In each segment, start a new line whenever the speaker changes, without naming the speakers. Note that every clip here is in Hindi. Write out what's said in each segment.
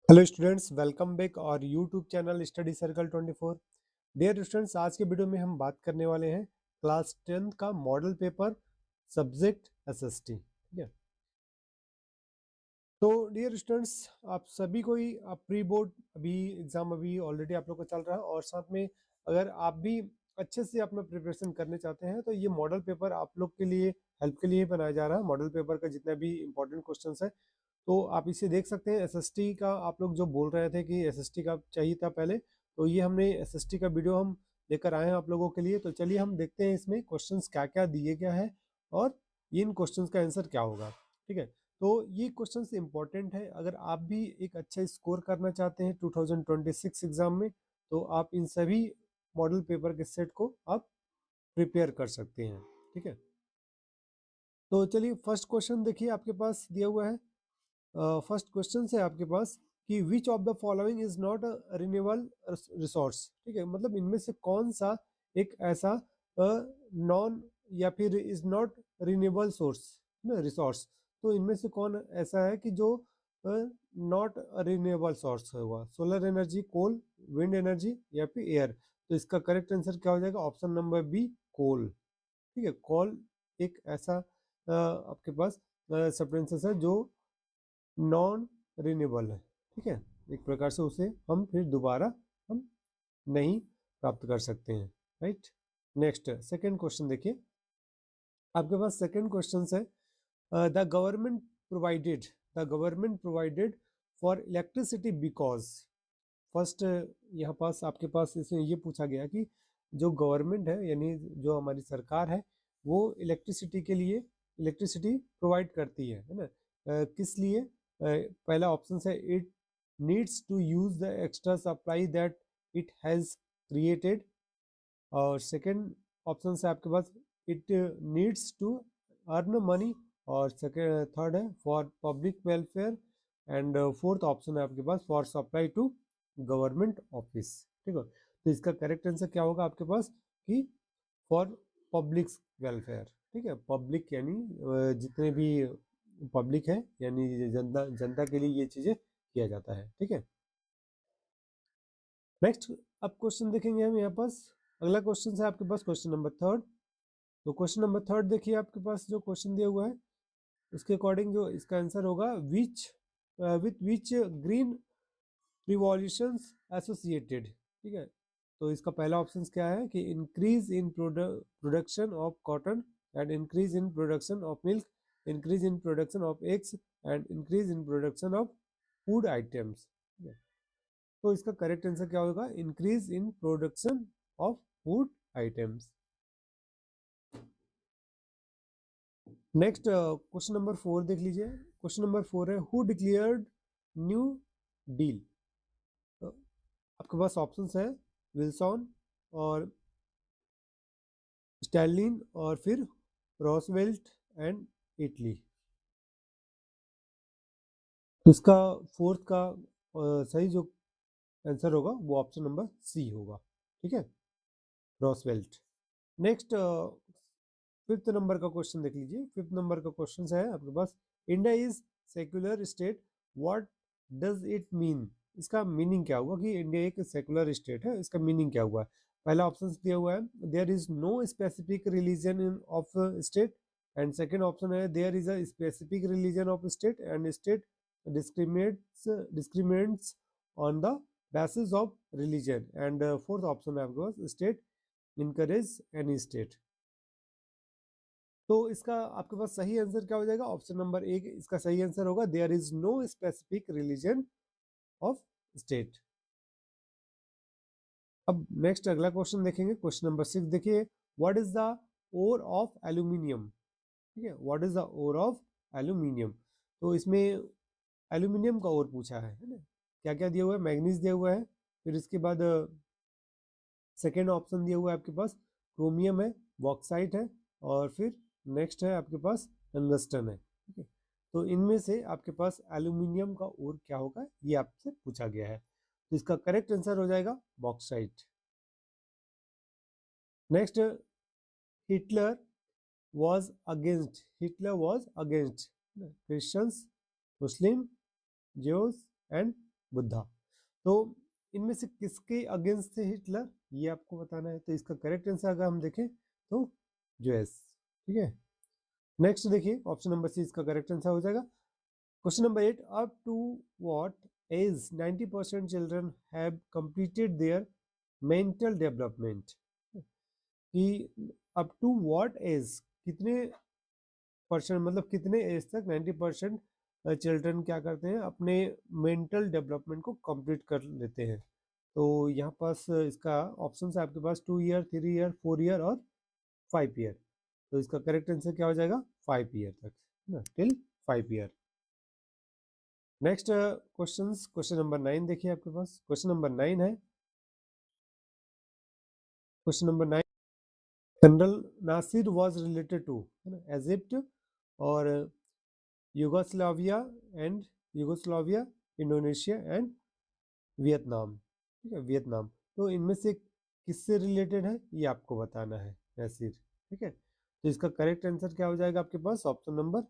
Hello students, welcome back our YouTube channel study circle 24। Dear students, आज के वीडियो में हम बात करने वाले हैं क्लास 10 का मॉडल पेपर सब्जेक्ट एसएसटी। ठीक है, तो डियर स्टूडेंट्स, आप सभी को ही प्री बोर्ड अभी एग्जाम अभी ऑलरेडी आप लोग का चल रहा है और साथ में अगर आप भी अच्छे से अपना प्रिपरेशन करने चाहते हैं तो ये मॉडल पेपर आप लोग के लिए हेल्प के लिए बनाया जा रहा है। मॉडल पेपर का जितना भी इंपॉर्टेंट क्वेश्चन है तो आप इसे देख सकते हैं। एसएसटी का आप लोग जो बोल रहे थे कि एसएसटी का चाहिए था पहले, तो ये हमने एसएसटी का वीडियो हम लेकर आए हैं आप लोगों के लिए। तो चलिए हम देखते हैं इसमें क्वेश्चंस क्या क्या दिए गया है और इन क्वेश्चंस का आंसर क्या होगा। ठीक है, तो ये क्वेश्चंस इंपॉर्टेंट है। अगर आप भी एक अच्छा स्कोर करना चाहते हैं 2026 एग्जाम में तो आप इन सभी मॉडल पेपर के सेट को आप प्रिपेयर कर सकते हैं। ठीक है, तो चलिए फर्स्ट क्वेश्चन देखिए, आपके पास दिया हुआ है। फर्स्ट क्वेश्चन है आपके पास कि which of the following is not a renewable resource. ठीक है, मतलब इनमें से कौन सा एक ऐसा नॉन या फिर इज नॉट रिन्यूएबल सोर्स ना रिसोर्स। तो इनमें से कौन ऐसा है कि जो नॉट रिन्यूएबल सोर्स होगा, सोलर एनर्जी, कोल, विंड एनर्जी या फिर एयर। तो इसका करेक्ट आंसर क्या हो जाएगा? ऑप्शन नंबर बी, कोल। ठीक है, कोल एक ऐसा आपके पास सब्सटेंस है जो नॉन रिन्यूएबल है। ठीक है, एक प्रकार से उसे हम फिर दोबारा हम नहीं प्राप्त कर सकते हैं। राइट, नेक्स्ट सेकंड क्वेश्चन देखिए, आपके पास सेकंड क्वेश्चन है the government provided for electricity because. First यहाँ पास आपके पास इसमें ये पूछा गया कि जो गवर्नमेंट है यानी जो हमारी सरकार है वो इलेक्ट्रिसिटी के लिए इलेक्ट्रिसिटी प्रोवाइड करती है ना। किस लिए? पहला ऑप्शन है it needs to use the extra supply that it has created, और सेकंड ऑप्शन है आपके पास it needs to earn money, और सेकंड थर्ड है for public welfare, and fourth option है आपके पास for supply to government office. ठीक है, तो इसका करेक्ट आंसर क्या होगा आपके पास कि फॉर पब्लिक वेलफेयर। ठीक है, पब्लिक यानी जितने भी पब्लिक है यानी जनता जनता के लिए ये चीजें किया जाता है। ठीक है, नेक्स्ट अब क्वेश्चन देखेंगे हम यहाँ पास। अगला क्वेश्चन है आपके पास क्वेश्चन नंबर थर्ड। तो क्वेश्चन नंबर थर्ड देखिए, आपके पास जो क्वेश्चन दिया हुआ है उसके अकॉर्डिंग जो इसका आंसर होगा which with which green revolutions associated. ठीक है, तो इसका पहला ऑप्शन क्या है कि increase in production of cotton, and increase in production of milk, increase in production of eggs, and increase in production of food items. तो इसका करेक्ट आंसर क्या होगा? Increase in production of food items. Next question number 4 देख लीजिए। क्वेश्चन नंबर 4 है हु डिक्लेयर्ड न्यू डील। आपके पास ऑप्शंस है विल्सन और स्टैलिन और फिर रॉसवेल्ट एंड इटली। तो इसका फोर्थ का सही जो आंसर होगा वो ऑप्शन नंबर सी होगा। ठीक है, रॉसवेल्ट। नेक्स्ट फिफ्थ नंबर का क्वेश्चन देख लीजिए। फिफ्थ नंबर का क्वेश्चन है आपके पास India is secular state, what does it mean. इसका मीनिंग क्या हुआ कि इंडिया एक सेकुलर स्टेट है, इसका मीनिंग क्या हुआ है? पहला ऑप्शन दिया हुआ है there is no specific religion in of state, and second option है there is a specific religion of state and state discriminates on the basis of religion, and fourth option है आपके पास स्टेट इनकरेज एनी स्टेट। तो इसका आपके पास सही आंसर क्या हो जाएगा? ऑप्शन नंबर ए इसका सही आंसर होगा there is no specific religion of state. अब नेक्स्ट अगला क्वेश्चन देखेंगे, क्वेश्चन नंबर 6 देखिए, what is the ore of aluminium. ठीक है, what is the ore of aluminium. तो इसमें एल्यूमिनियम का ओर पूछा है ना। क्या क्या दिया हुआ है? मैग्नीज दिया हुआ है, फिर इसके बाद सेकेंड ऑप्शन दिया हुआ है आपके पास क्रोमियम है, बॉक्साइट है, और फिर नेक्स्ट है आपके पास टंगस्टन है। ठीक है, तो इनमें से आपके पास एल्यूमिनियम का ओर क्या होगा ये आपसे पूछा गया है। तो इसका करेक्ट आंसर हो जाएगा bauxite. Next, Hitler was against Christians, Muslim, Jews and Buddha. तो इनमें से किसके अगेंस्ट थे हिटलर, ये आपको बताना है। तो इसका करेक्ट आंसर अगर हम देखें तो यूएस। ठीक है, नेक्स्ट देखिए ऑप्शन नंबर सी इसका करेक्ट आंसर हो जाएगा। Question number 8, up to what age 90% children have completed their mental development, कि अप टू व्हाट एज, कितने परसेंट मतलब कितने एज तक 90% चिल्ड्रन क्या करते हैं, अपने मेंटल डेवलपमेंट को कंप्लीट कर लेते हैं। तो यहाँ पास इसका ऑप्शन है आपके पास 2 ईयर, 3 ईयर, 4 ईयर और 5 ईयर। तो इसका करेक्ट आंसर क्या हो जाएगा, 5 ईयर तक, है ना, till 5 year. Next question number 9 देखिए आपके पास। क्वेश्चन नंबर 9 है, question number 9, General Nasser was related to, है ना, इजिप्ट और Yugoslavia and Yugoslavia, Indonesia and Vietnam. ठीक है, वियतनाम। तो इनमें से किससे रिलेटेड है ये आपको बताना है, नासिर। ठीक है, तो इसका करेक्ट आंसर क्या हो जाएगा आपके पास, ऑप्शन नंबर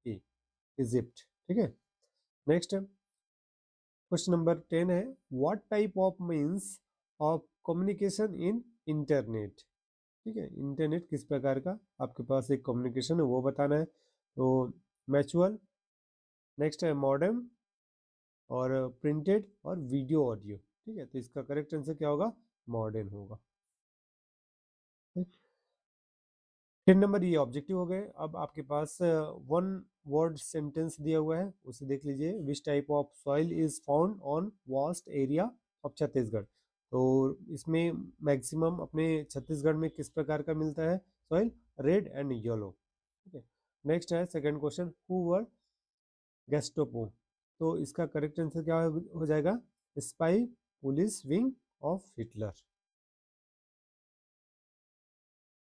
ए, इजिप्ट। ठीक है, नेक्स्ट क्वेश्चन नंबर 10 है, what type of means of communication in internet. ठीक है, इंटरनेट किस प्रकार का आपके पास एक कम्युनिकेशन है वो बताना है। तो मैचुअल, नेक्स्ट है मॉडर्न और प्रिंटेड और वीडियो ऑडियो। ठीक है, तो इसका करेक्ट आंसर क्या होगा, मॉडर्न होगा। 10 नंबर ये ऑब्जेक्टिव हो गए। अब आपके पास वन वर्ड सेंटेंस दिया हुआ है, उसे देख लीजिए। Which type of soil is found on vast area of Chhattisgarh. तो इसमें मैक्सिमम अपने छत्तीसगढ़ में किस प्रकार का मिलता है सॉइल, रेड एंड येलो। ठीक है, नेक्स्ट है सेकंड क्वेश्चन, हु वर गेस्टोपो। तो इसका करेक्ट आंसर क्या हो जाएगा, spy police wing of Hitler.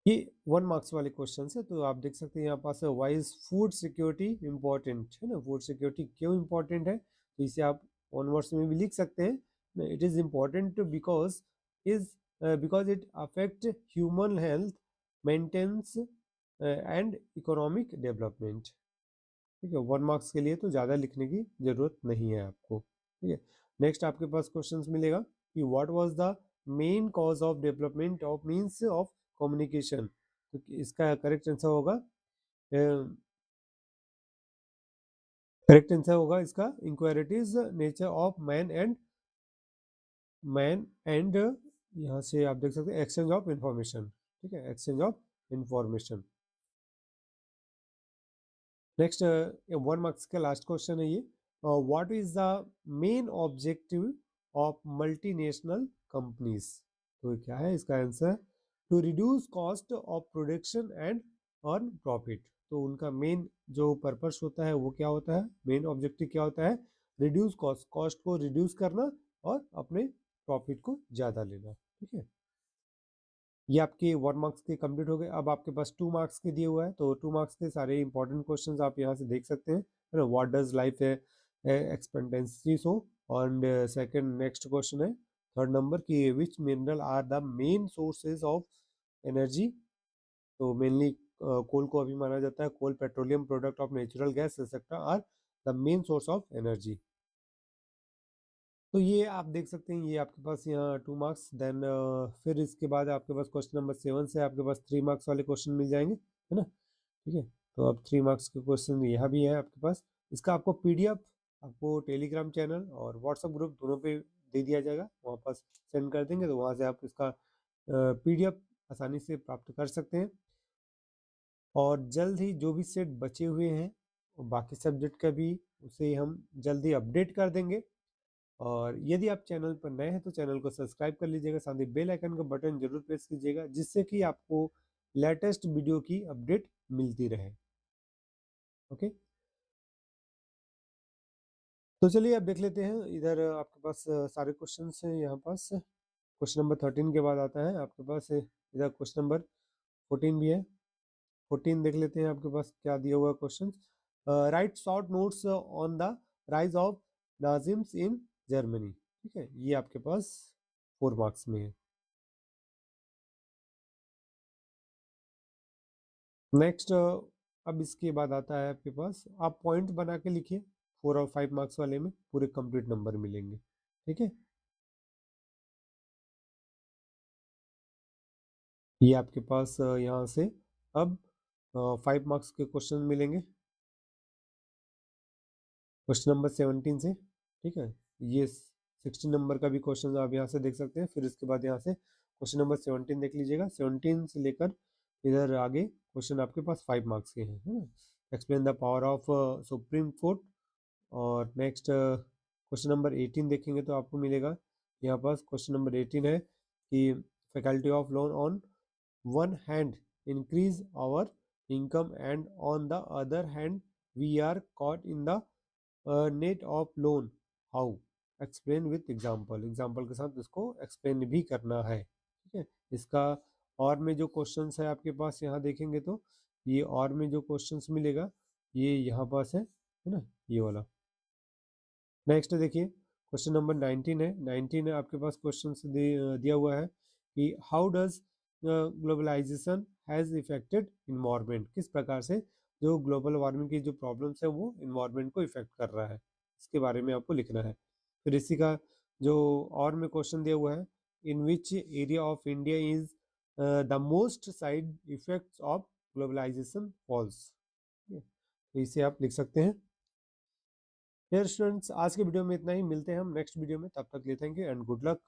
ये 1 मार्क्स वाले क्वेश्चन है। तो आप देख सकते हैं यहाँ पास है, why is food security important, है ना, फूड सिक्योरिटी क्यों इंपॉर्टेंट है। तो इसे आप 1 वर्ड्स में भी लिख सकते हैं, it is important because is because it affect human health, maintenance and economic development. ठीक है, 1 मार्क्स के लिए तो ज़्यादा लिखने की जरूरत नहीं है आपको। ठीक है, नेक्स्ट आपके पास क्वेश्चन मिलेगा कि what was the main cause of development of means of communication. तो इसका करेक्ट आंसर होगा, करेक्ट आंसर होगा इसका इंक्वायरिटीज नेचर ऑफ मैन एंड यहाँ से आप देख सकते हैं एक्सचेंज ऑफ इंफॉर्मेशन। ठीक है, exchange of information. Next 1 marks का लास्ट क्वेश्चन है ये, what is the main objective of multinational companies. तो क्या है इसका answer, to reduce cost of production and earn profit. तो उनका मेन जो पर्पस होता है वो क्या होता है, मेन ऑब्जेक्टिव क्या होता है, रिड्यूस कॉस्ट, कॉस्ट को रिड्यूस करना और अपने प्रॉफिट को ज़्यादा लेना। ठीक है, ये आपके 1 मार्क्स के कंप्लीट हो गए। अब आपके पास 2 मार्क्स के दिए हुआ है, तो 2 मार्क्स के सारे इंपॉर्टेंट क्वेश्चंस आप यहाँ से देख सकते हैं, है ना। What does life expectancy so, and second next question है 3rd नंबर की, which mineral are the main sources of energy. तो मेनली कोल को अभी माना जाता है, coal, petroleum product of natural gas etcetera are the main source of energy. तो ये आप देख सकते हैं, ये आपके पास यहाँ 2 मार्क्स। देन फिर इसके बाद आपके पास क्वेश्चन नंबर 7 से आपके पास 3 मार्क्स वाले क्वेश्चन मिल जाएंगे, है ना। ठीक है, तो अब 3 मार्क्स के क्वेश्चन यहाँ भी है आपके पास। इसका आपको पीडीएफ आपको टेलीग्राम चैनल और व्हाट्सएप ग्रुप दोनों पे दे दिया जाएगा, वहाँ पास सेंड कर देंगे, तो वहाँ से आप इसका पीडीएफ आसानी से प्राप्त कर सकते हैं। और जल्द ही जो भी सेट बचे हुए हैं बाकी सब्जेक्ट का भी, उसे हम जल्दी अपडेट कर देंगे। और यदि आप चैनल पर नए हैं तो चैनल को सब्सक्राइब कर लीजिएगा, साथ ही बेल आइकन का बटन जरूर प्रेस कीजिएगा, जिससे कि आपको लेटेस्ट वीडियो की अपडेट मिलती रहे। ओके, तो चलिए अब देख लेते हैं, इधर आपके पास सारे क्वेश्चंस हैं। यहाँ पास क्वेश्चन नंबर 13 के बाद आता है आपके पास इधर क्वेश्चन नंबर 14 भी है। 14 देख लेते हैं आपके पास क्या दिया हुआ question, right short notes on the rise of Nazism in Germany. ठीक है, ये आपके पास 4 मार्क्स में है। नेक्स्ट अब इसके बाद आता है आपके पास, आप पॉइंट बना के लिखिए 4 और 5 मार्क्स वाले में पूरे कंप्लीट नंबर मिलेंगे। ठीक है, ये आपके पास यहाँ से अब 5 मार्क्स के क्वेश्चन मिलेंगे क्वेश्चन नंबर 17 से। ठीक है, ये 16 नंबर का भी क्वेश्चन आप यहाँ से देख सकते हैं। फिर इसके बाद यहाँ से क्वेश्चन नंबर 17 देख लीजिएगा। 17 से लेकर इधर आगे क्वेश्चन आपके पास 5 मार्क्स के हैं, है ना। Explain the power of supreme court. और नेक्स्ट क्वेश्चन नंबर 18 देखेंगे तो आपको मिलेगा यहाँ पास क्वेश्चन नंबर 18 है कि faculty of loan on one hand increase our income and on the other hand we are caught in the net of loan, how, explain with example के साथ इसको एक्सप्लेन भी करना है। ठीक है, इसका और में जो क्वेश्चंस है आपके पास यहाँ देखेंगे तो ये और में जो क्वेश्चंस मिलेगा ये यहाँ पास है ना, ये वाला। नेक्स्ट देखिए क्वेश्चन नंबर 19 है। 19 है आपके पास क्वेश्चन दिया हुआ है कि how does globalisation has affected environment, किस प्रकार से जो ग्लोबल वार्मिंग की जो प्रॉब्लम्स है वो इन्वायरमेंट को इफेक्ट कर रहा है, इसके बारे में आपको लिखना है। फिर इसी का जो और में क्वेश्चन दिया हुआ है, in which area of India is the most side effects of globalisation falls, तो इसे आप लिख सकते हैं। यार स्टूडेंट्स, आज के वीडियो में इतना ही, मिलते हैं हम नेक्स्ट वीडियो में, तब तक के लिए thank you and good luck.